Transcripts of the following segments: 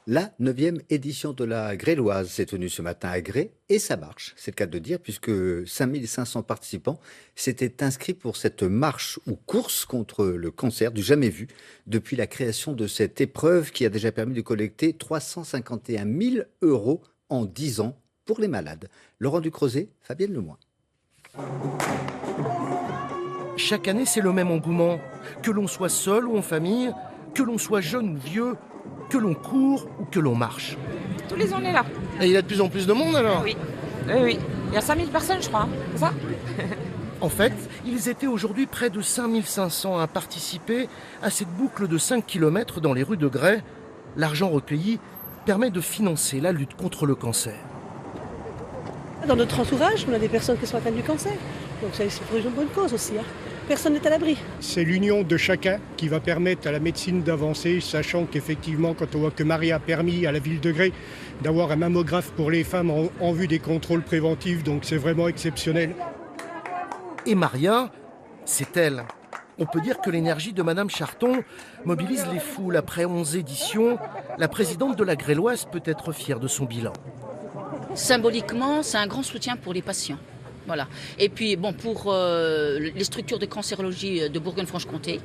La 9e édition de la Gréloise s'est tenue ce matin à Gré et ça marche, c'est le cas de dire, puisque 5 500 participants s'étaient inscrits pour cette marche ou course contre le cancer du jamais vu depuis la création de cette épreuve qui a déjà permis de collecter 351 000 euros en 10 ans pour les malades. Laurent Ducrozet, Fabienne Lemoine. Chaque année, c'est le même engouement. Que l'on soit seul ou en famille, que l'on soit jeune ou vieux, que l'on court ou que l'on marche. Tous les ans, on est là. Et il y a de plus en plus de monde alors? Oui, oui, oui. Il y a 5000 personnes, je crois. C'est ça? En fait, ils étaient aujourd'hui près de 5500 à participer à cette boucle de 5 km dans les rues de Grès. L'argent recueilli permet de financer la lutte contre le cancer. Dans notre entourage, on a des personnes qui sont atteintes du cancer. Donc c'est pour une bonne cause aussi. Personne n'est à l'abri. C'est l'union de chacun qui va permettre à la médecine d'avancer, sachant qu'effectivement, quand on voit que Marie a permis à la ville de Grès d'avoir un mammographe pour les femmes en vue des contrôles préventifs, donc c'est vraiment exceptionnel. Et Maria, c'est elle. On peut dire que l'énergie de Madame Charton mobilise les foules. Après 11 éditions, la présidente de la Gréloise peut être fière de son bilan. Symboliquement, c'est un grand soutien pour les patients. Voilà. Et puis, bon, pour les structures de cancérologie de Bourgogne-Franche-Comté,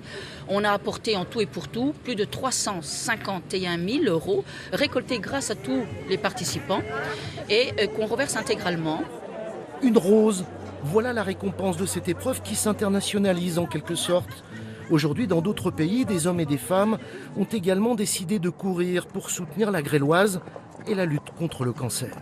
on a apporté en tout et pour tout plus de 351 000 euros récoltés grâce à tous les participants et qu'on reverse intégralement. Une rose, voilà la récompense de cette épreuve qui s'internationalise en quelque sorte. Aujourd'hui, dans d'autres pays, des hommes et des femmes ont également décidé de courir pour soutenir la Gréloise et la lutte contre le cancer.